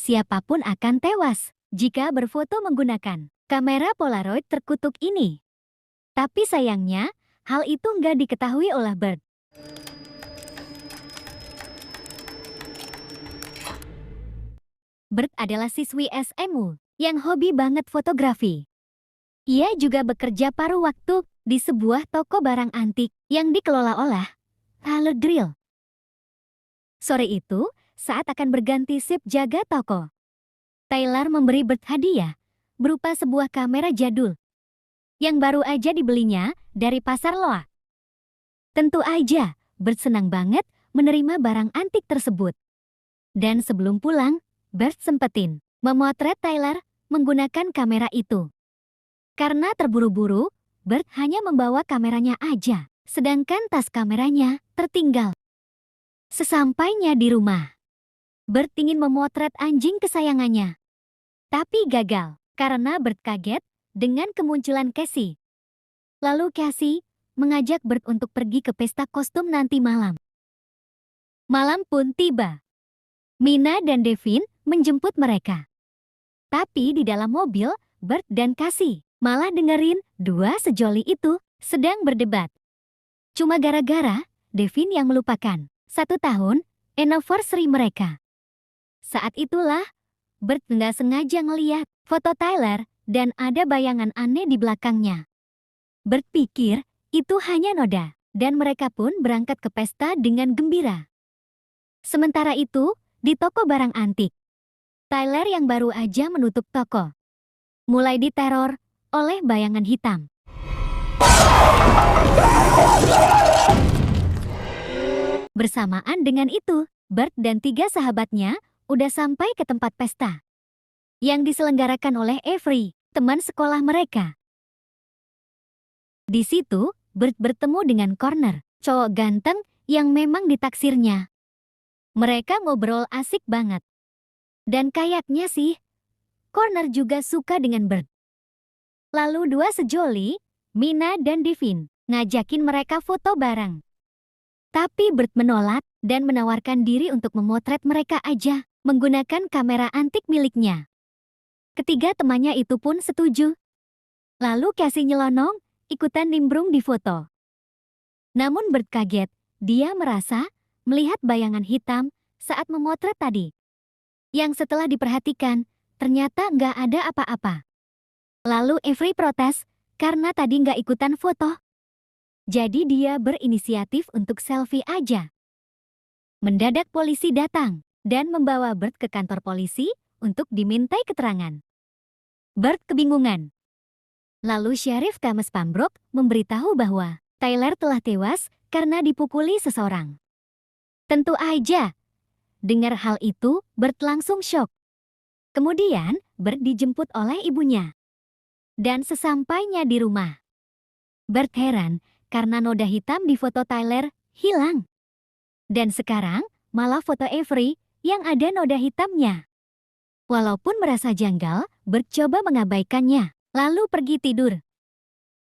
siapapun akan tewas jika berfoto menggunakan kamera Polaroid terkutuk ini. Tapi sayangnya, hal itu nggak diketahui oleh Bert. Bert adalah siswi SMU yang hobi banget fotografi. Ia juga bekerja paruh waktu di sebuah toko barang antik yang dikelola oleh Tyler Grill. Sore itu, saat akan berganti sip jaga toko, Tyler memberi Bert hadiah berupa sebuah kamera jadul yang baru aja dibelinya dari pasar loa. Tentu aja, Bert senang banget menerima barang antik tersebut. Dan sebelum pulang, Bert sempetin memotret Tyler menggunakan kamera itu. Karena terburu-buru, Bert hanya membawa kameranya aja, sedangkan tas kameranya tertinggal. Sesampainya di rumah, Bert ingin memotret anjing kesayangannya. Tapi gagal, karena Bert kaget dengan kemunculan Cassie. Lalu Cassie mengajak Bert untuk pergi ke pesta kostum nanti malam. Malam pun tiba. Mina dan Devin menjemput mereka. Tapi di dalam mobil, Bert dan Cassie malah dengerin dua sejoli itu sedang berdebat. Cuma gara-gara Devin yang melupakan 1 tahun anniversary mereka. Saat itulah Bert nggak sengaja ngeliat foto Tyler dan ada bayangan aneh di belakangnya. Bert pikir itu hanya noda dan mereka pun berangkat ke pesta dengan gembira. Sementara itu, di toko barang antik, Tyler yang baru aja menutup toko mulai diteror oleh bayangan hitam. Bersamaan dengan itu, Bert dan 3 sahabatnya udah sampai ke tempat pesta yang diselenggarakan oleh Avery, teman sekolah mereka. Di situ, Bert bertemu dengan Connor, cowok ganteng yang memang ditaksirnya. Mereka ngobrol asik banget. Dan kayaknya sih, Connor juga suka dengan Bert. Lalu dua sejoli, Mina dan Devin, ngajakin mereka foto bareng. Tapi Bert menolak dan menawarkan diri untuk memotret mereka aja menggunakan kamera antik miliknya. Ketiga temannya itu pun setuju. Lalu Cassie nyelonong, ikutan nimbrung di foto. Namun Bert kaget, dia merasa melihat bayangan hitam saat memotret tadi. Yang setelah diperhatikan, ternyata nggak ada apa-apa. Lalu Avery protes karena tadi nggak ikutan foto. Jadi dia berinisiatif untuk selfie aja. Mendadak polisi datang dan membawa Bert ke kantor polisi untuk dimintai keterangan. Bert kebingungan. Lalu Sheriff Thomas Pembroke memberitahu bahwa Tyler telah tewas karena dipukuli seseorang. Tentu aja, dengar hal itu, Bert langsung syok. Kemudian, Bert dijemput oleh ibunya. Dan sesampainya di rumah, Bert heran karena noda hitam di foto Tyler hilang. Dan sekarang, malah foto Avery yang ada noda hitamnya. Walaupun merasa janggal, Bert coba mengabaikannya, lalu pergi tidur.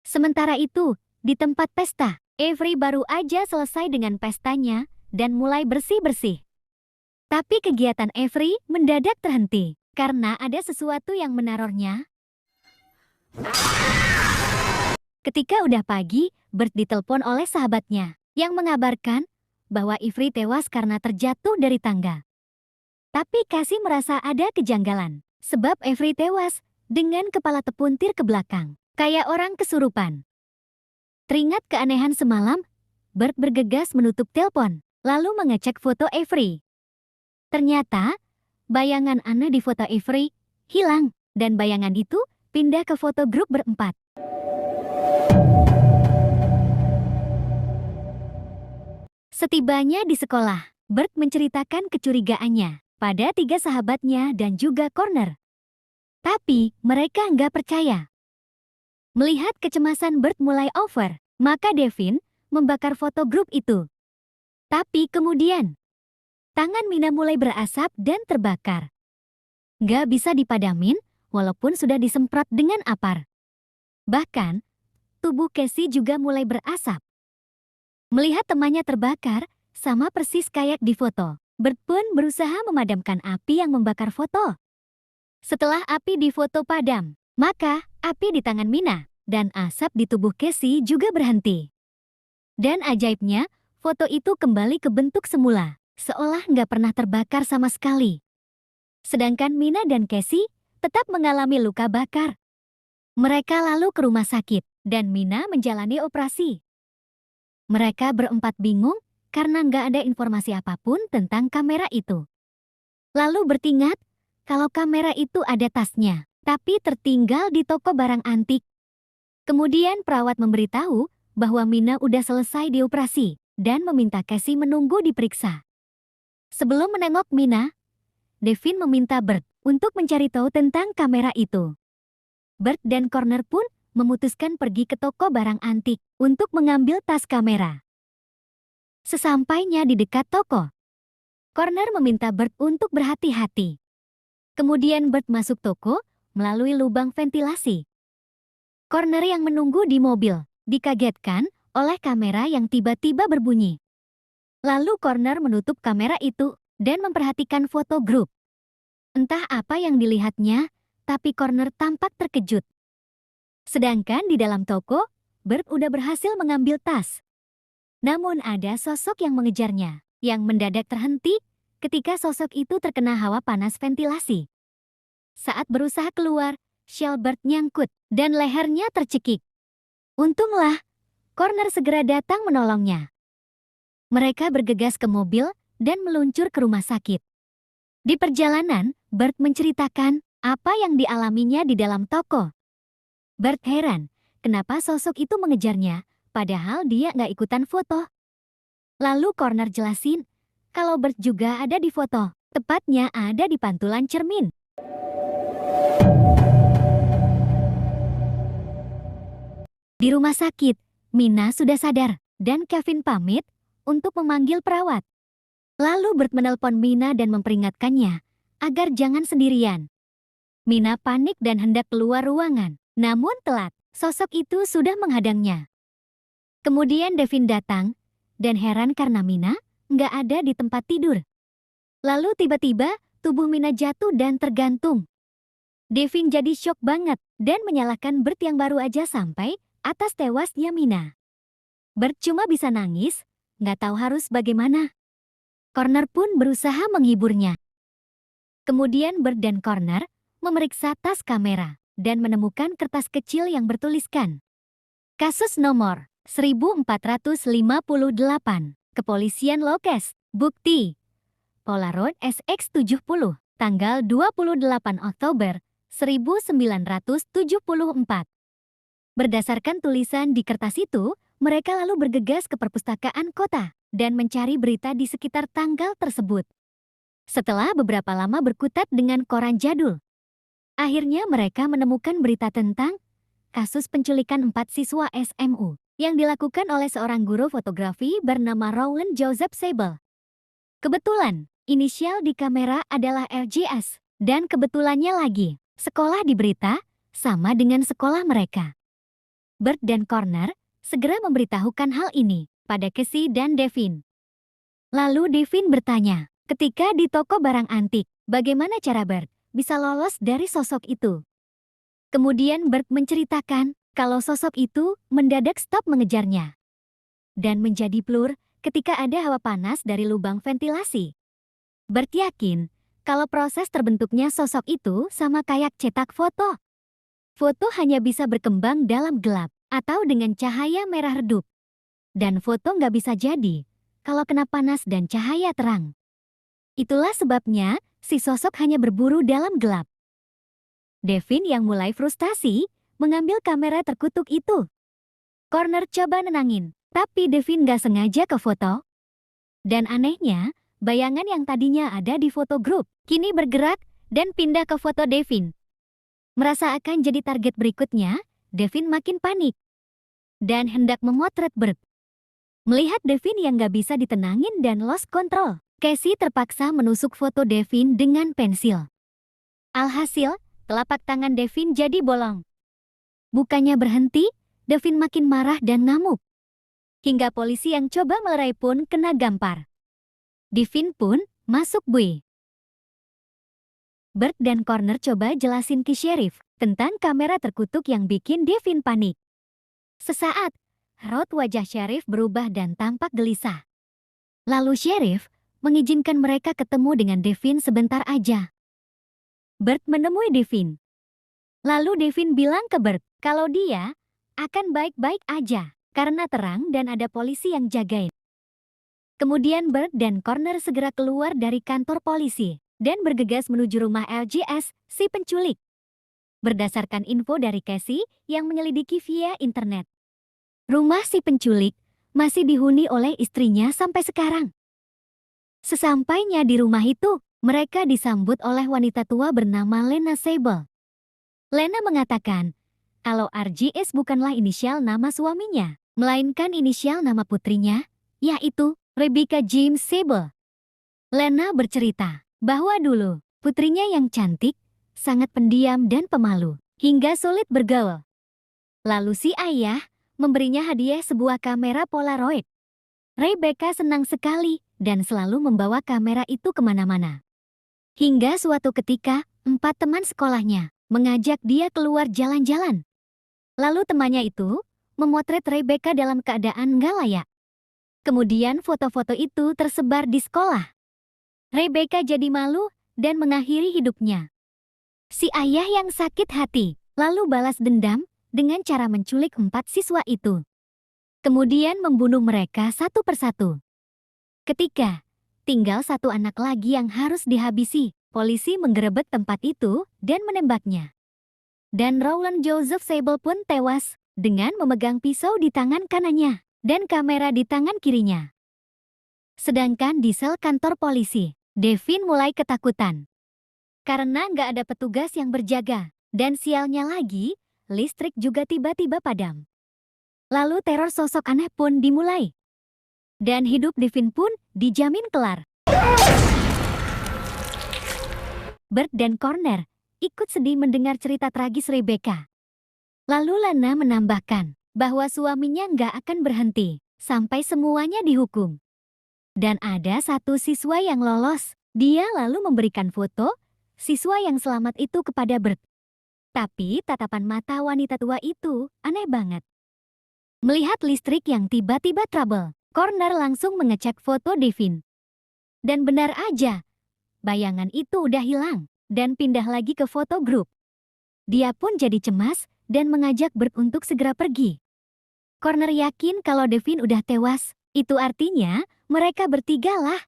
Sementara itu, di tempat pesta, Avery baru aja selesai dengan pestanya dan mulai bersih-bersih. Tapi kegiatan Avery mendadak terhenti karena ada sesuatu yang menerornya. Ketika udah pagi, Bert ditelepon oleh sahabatnya yang mengabarkan bahwa Avery tewas karena terjatuh dari tangga. Tapi Cassie merasa ada kejanggalan sebab Avery tewas dengan kepala terpuntir ke belakang, kayak orang kesurupan. Teringat keanehan semalam, Bert bergegas menutup telepon, lalu mengecek foto Avery. Ternyata, bayangan aneh di foto Avery hilang, dan bayangan itu pindah ke foto grup berempat. Setibanya di sekolah, Bert menceritakan kecurigaannya pada 3 sahabatnya dan juga Connor. Tapi mereka nggak percaya. Melihat kecemasan Bert mulai over, maka Devin membakar foto grup itu. Tapi kemudian, tangan Mina mulai berasap dan terbakar. Nggak bisa dipadamin walaupun sudah disemprot dengan apar. Bahkan, tubuh Cassie juga mulai berasap. Melihat temannya terbakar, sama persis kayak di foto, Bert pun berusaha memadamkan api yang membakar foto. Setelah api difoto padam, maka api di tangan Mina dan asap di tubuh Casey juga berhenti. Dan ajaibnya, foto itu kembali ke bentuk semula, seolah nggak pernah terbakar sama sekali. Sedangkan Mina dan Casey tetap mengalami luka bakar. Mereka lalu ke rumah sakit, dan Mina menjalani operasi. Mereka berempat bingung karena nggak ada informasi apapun tentang kamera itu. Lalu bertingat kalau kamera itu ada tasnya, tapi tertinggal di toko barang antik. Kemudian perawat memberitahu bahwa Mina udah selesai dioperasi dan meminta Casey menunggu diperiksa. Sebelum menengok Mina, Devin meminta Bert untuk mencari tahu tentang kamera itu. Bert dan Connor pun memutuskan pergi ke toko barang antik untuk mengambil tas kamera. Sesampainya di dekat toko, Connor meminta Bert untuk berhati-hati. Kemudian Bert masuk toko melalui lubang ventilasi. Connor yang menunggu di mobil dikagetkan oleh kamera yang tiba-tiba berbunyi. Lalu Connor menutup kamera itu dan memperhatikan foto grup. Entah apa yang dilihatnya, tapi Connor tampak terkejut. Sedangkan di dalam toko, Bert udah berhasil mengambil tas. Namun ada sosok yang mengejarnya, yang mendadak terhenti ketika sosok itu terkena hawa panas ventilasi. Saat berusaha keluar, syal Bert nyangkut dan lehernya tercekik. Untunglah, Connor segera datang menolongnya. Mereka bergegas ke mobil dan meluncur ke rumah sakit. Di perjalanan, Bert menceritakan apa yang dialaminya di dalam toko. Bert heran, kenapa sosok itu mengejarnya, padahal dia nggak ikutan foto. Lalu Connor jelasin, kalau Bert juga ada di foto, tepatnya ada di pantulan cermin. Di rumah sakit, Mina sudah sadar, dan Kevin pamit untuk memanggil perawat. Lalu Bert menelpon Mina dan memperingatkannya agar jangan sendirian. Mina panik dan hendak keluar ruangan, namun telat. Sosok itu sudah menghadangnya. Kemudian Devin datang, dan heran karena Mina nggak ada di tempat tidur. Lalu tiba-tiba tubuh Mina jatuh dan tergantung. Devin jadi syok banget dan menyalahkan Bert yang baru aja sampai atas tewasnya Mina. Bert cuma bisa nangis, nggak tahu harus bagaimana. Connor pun berusaha menghiburnya. Kemudian Bert dan Connor memeriksa tas kamera dan menemukan kertas kecil yang bertuliskan kasus nomor 1458, Kepolisian Lokes, bukti Polaroid SX70, tanggal 28 Oktober 1974. Berdasarkan tulisan di kertas itu, mereka lalu bergegas ke perpustakaan kota dan mencari berita di sekitar tanggal tersebut. Setelah beberapa lama berkutat dengan koran jadul, akhirnya mereka menemukan berita tentang kasus penculikan 4 siswa SMU yang dilakukan oleh seorang guru fotografi bernama Rowland Joseph Sable. Kebetulan, inisial di kamera adalah RJS, dan kebetulannya lagi, sekolah di berita sama dengan sekolah mereka. Bert dan Connor segera memberitahukan hal ini pada Casey dan Devin. Lalu Devin bertanya, ketika di toko barang antik, bagaimana cara Bert bisa lolos dari sosok itu? Kemudian Bert menceritakan kalau sosok itu mendadak stop mengejarnya dan menjadi blur ketika ada hawa panas dari lubang ventilasi. Bert yakin kalau proses terbentuknya sosok itu sama kayak cetak foto. Foto hanya bisa berkembang dalam gelap atau dengan cahaya merah redup. Dan foto nggak bisa jadi kalau kena panas dan cahaya terang. Itulah sebabnya si sosok hanya berburu dalam gelap. Devin yang mulai frustasi mengambil kamera terkutuk itu. Connor coba nenangin, tapi Devin nggak sengaja ke foto. Dan anehnya, bayangan yang tadinya ada di foto grup kini bergerak dan pindah ke foto Devin. Merasa akan jadi target berikutnya, Devin makin panik dan hendak memotret Bert. Melihat Devin yang gak bisa ditenangin dan lost control, Casey terpaksa menusuk foto Devin dengan pensil. Alhasil, telapak tangan Devin jadi bolong. Bukannya berhenti, Devin makin marah dan ngamuk. Hingga polisi yang coba melerai pun kena gampar. Devin pun Masuk bui. Bert dan Connor coba jelasin ke Sheriff tentang kamera terkutuk yang bikin Devin panik. Sesaat, raut wajah Sheriff berubah dan tampak gelisah. Lalu Sheriff mengizinkan mereka ketemu dengan Devin sebentar aja. Bert menemui Devin. Lalu Devin bilang ke Bert kalau dia akan baik-baik aja karena terang dan ada polisi yang jagain. Kemudian Bert dan Connor segera keluar dari kantor polisi dan bergegas menuju rumah LJS, si penculik. Berdasarkan info dari Casey yang menyelidiki via internet, rumah si penculik masih dihuni oleh istrinya sampai sekarang. Sesampainya di rumah itu, mereka disambut oleh wanita tua bernama Lena Sable. Lena mengatakan kalau RJS bukanlah inisial nama suaminya, melainkan inisial nama putrinya, yaitu Rebecca James Sable. Lena bercerita bahwa dulu putrinya yang cantik, sangat pendiam dan pemalu, hingga sulit bergaul. Lalu si ayah memberinya hadiah sebuah kamera Polaroid. Rebecca senang sekali dan selalu membawa kamera itu kemana-mana. Hingga suatu ketika, 4 teman sekolahnya mengajak dia keluar jalan-jalan. Lalu temannya itu memotret Rebecca dalam keadaan nggak layak. Kemudian foto-foto itu tersebar di sekolah. Rebecca jadi malu dan mengakhiri hidupnya. Si ayah yang sakit hati lalu balas dendam dengan cara menculik 4 siswa itu. Kemudian membunuh mereka satu persatu. Ketika tinggal 1 anak lagi yang harus dihabisi, polisi menggerebek tempat itu dan menembaknya. Dan Rowland Joseph Sable pun tewas dengan memegang pisau di tangan kanannya dan kamera di tangan kirinya. Sedangkan di sel kantor polisi, Devin mulai ketakutan. Karena nggak ada petugas yang berjaga, dan sialnya lagi, listrik juga tiba-tiba padam. Lalu teror sosok aneh pun dimulai. Dan hidup Devin pun dijamin kelar. Bert dan Connor ikut sedih mendengar cerita tragis Rebecca. Lalu Lana menambahkan bahwa suaminya nggak akan berhenti sampai semuanya dihukum. Dan ada 1 siswa yang lolos. Dia lalu memberikan foto siswa yang selamat itu kepada Bert. Tapi tatapan mata wanita tua itu aneh banget. Melihat listrik yang tiba-tiba trouble, Connor langsung mengecek foto Devin. Dan benar aja, bayangan itu udah hilang dan pindah lagi ke foto grup. Dia pun jadi cemas dan mengajak Bert untuk segera pergi. Connor yakin kalau Devin udah tewas, itu artinya mereka bertiga lah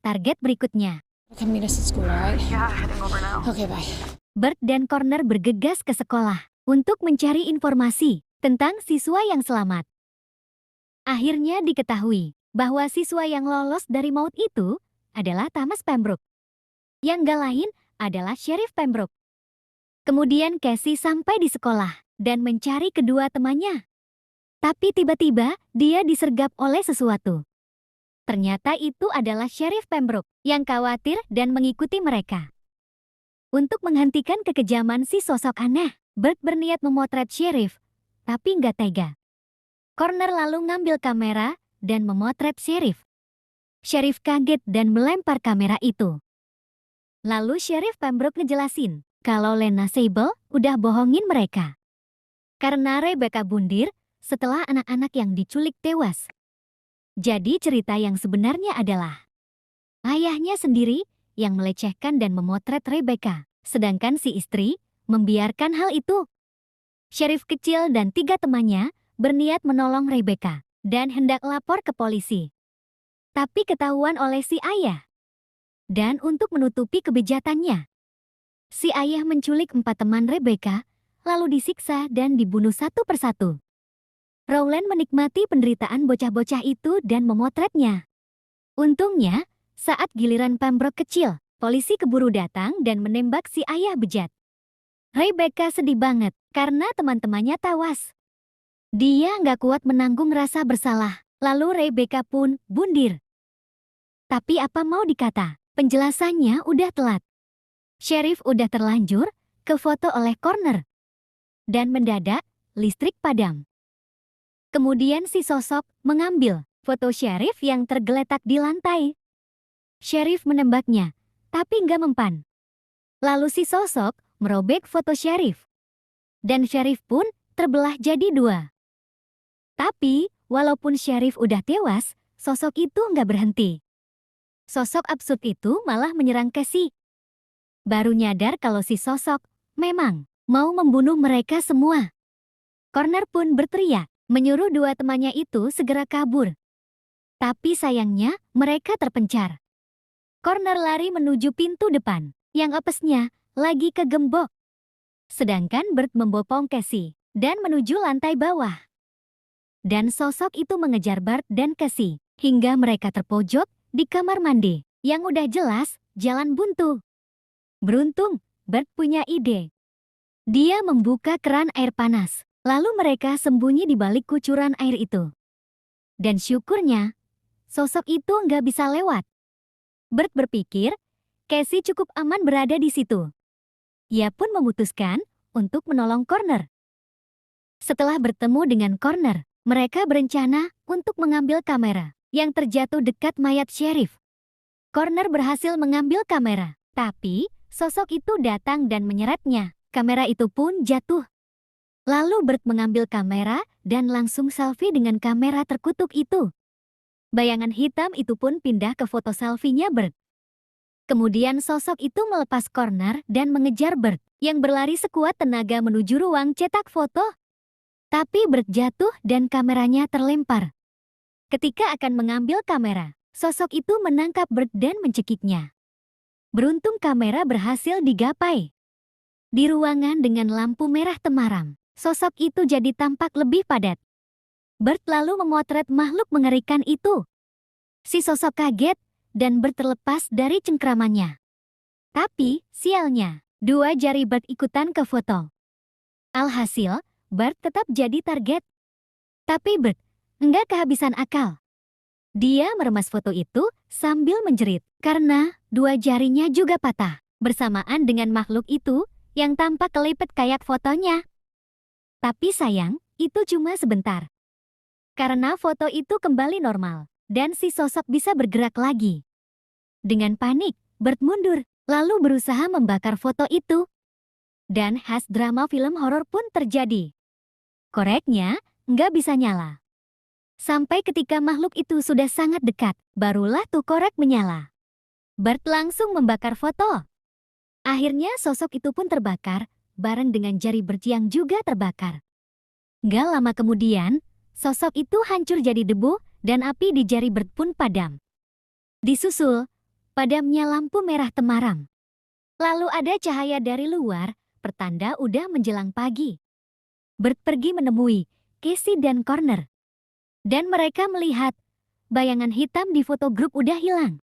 target berikutnya. Come meet us at school, all right? Yeah, heading over now. Okay, bye. Bert dan Connor bergegas ke sekolah untuk mencari informasi tentang siswa yang selamat. Akhirnya diketahui bahwa siswa yang lolos dari maut itu adalah Thomas Pembroke. Yang gak lain adalah Sheriff Pembroke. Kemudian Casey sampai di sekolah dan mencari kedua temannya. Tapi tiba-tiba dia disergap oleh sesuatu. Ternyata itu adalah Sheriff Pembroke yang khawatir dan mengikuti mereka. Untuk menghentikan kekejaman si sosok aneh, Bert berniat memotret Sheriff, tapi nggak tega. Connor lalu ngambil kamera dan memotret Sheriff. Sheriff kaget dan melempar kamera itu. Lalu Sheriff Pembroke ngejelasin kalau Lena Sable udah bohongin mereka. Karena Rebecca bundir setelah anak-anak yang diculik tewas. Jadi cerita yang sebenarnya adalah ayahnya sendiri yang melecehkan dan memotret Rebecca, sedangkan si istri membiarkan hal itu. Sheriff kecil dan 3 temannya berniat menolong Rebecca dan hendak lapor ke polisi. Tapi ketahuan oleh si ayah. Dan untuk menutupi kebejatannya, si ayah menculik 4 teman Rebecca, lalu disiksa dan dibunuh satu persatu. Rowland menikmati penderitaan bocah-bocah itu dan memotretnya. Untungnya, saat giliran Pembroke kecil, polisi keburu datang dan menembak si ayah bejat. Rebecca sedih banget karena teman-temannya tewas. Dia nggak kuat menanggung rasa bersalah, lalu Rebecca pun bundir. Tapi apa mau dikata, penjelasannya udah telat. Sheriff udah terlanjur ke foto oleh Connor. Dan mendadak, listrik padam. Kemudian si sosok mengambil foto Sheriff yang tergeletak di lantai. Sheriff menembaknya, tapi nggak mempan. Lalu si sosok merobek foto Sheriff. Dan Sheriff pun terbelah jadi dua. Tapi, walaupun Sheriff udah tewas, sosok itu nggak berhenti. Sosok absurd itu malah menyerang Casey. Baru nyadar kalau si sosok memang mau membunuh mereka semua. Connor pun berteriak, menyuruh dua temannya itu segera kabur. Tapi sayangnya, mereka terpencar. Connor lari menuju pintu depan, yang apesnya lagi kegembok. Sedangkan Bert membopong Casey dan menuju lantai bawah. Dan sosok itu mengejar Bart dan Casey hingga mereka terpojok di kamar mandi yang udah jelas jalan buntu. Beruntung, Bert punya ide. Dia membuka keran air panas, lalu mereka sembunyi di balik kucuran air itu. Dan syukurnya, sosok itu nggak bisa lewat. Bert berpikir, Casey cukup aman berada di situ. Ia pun memutuskan untuk menolong Connor. Setelah bertemu dengan Connor, mereka berencana untuk mengambil kamera yang terjatuh dekat mayat Sheriff. Connor berhasil mengambil kamera, tapi sosok itu datang dan menyeretnya. Kamera itu pun jatuh. Lalu Bert mengambil kamera dan langsung selfie dengan kamera terkutuk itu. Bayangan hitam itu pun pindah ke foto selfie-nya Bert. Kemudian sosok itu melepas Connor dan mengejar Bert yang berlari sekuat tenaga menuju ruang cetak foto. Tapi Bert jatuh dan kameranya terlempar. Ketika akan mengambil kamera, sosok itu menangkap Bert dan mencekiknya. Beruntung kamera berhasil digapai. Di ruangan dengan lampu merah temaram, sosok itu jadi tampak lebih padat. Bert lalu memotret makhluk mengerikan itu. Si sosok kaget dan Bert terlepas dari cengkramannya. Tapi, sialnya, dua jari Bert ikutan ke foto. Alhasil, Bart tetap jadi target. Tapi Bert nggak kehabisan akal. Dia meremas foto itu sambil menjerit karena dua jarinya juga patah bersamaan dengan makhluk itu yang tampak kelipet kayak fotonya. Tapi sayang, itu cuma sebentar. Karena foto itu kembali normal dan si sosok bisa bergerak lagi. Dengan panik, Bert mundur lalu berusaha membakar foto itu. Dan khas drama film horor pun terjadi. Koreknya nggak bisa nyala. Sampai ketika makhluk itu sudah sangat dekat, barulah tuh korek menyala. Bert langsung membakar foto. Akhirnya sosok itu pun terbakar, bareng dengan jari Bert yang juga terbakar. Nggak lama kemudian, sosok itu hancur jadi debu dan api di jari Bert pun padam. Disusul, padamnya lampu merah temaram. Lalu ada cahaya dari luar, pertanda udah menjelang pagi. Bert pergi menemui Casey dan Connor. Dan mereka melihat bayangan hitam di foto grup udah hilang.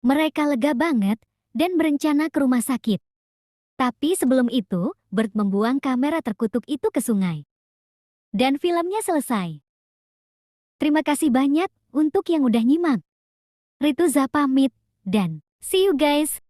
Mereka lega banget dan berencana ke rumah sakit. Tapi sebelum itu, Bert membuang kamera terkutuk itu ke sungai. Dan filmnya selesai. Terima kasih banyak untuk yang udah nyimak. Rituza pamit dan see you guys.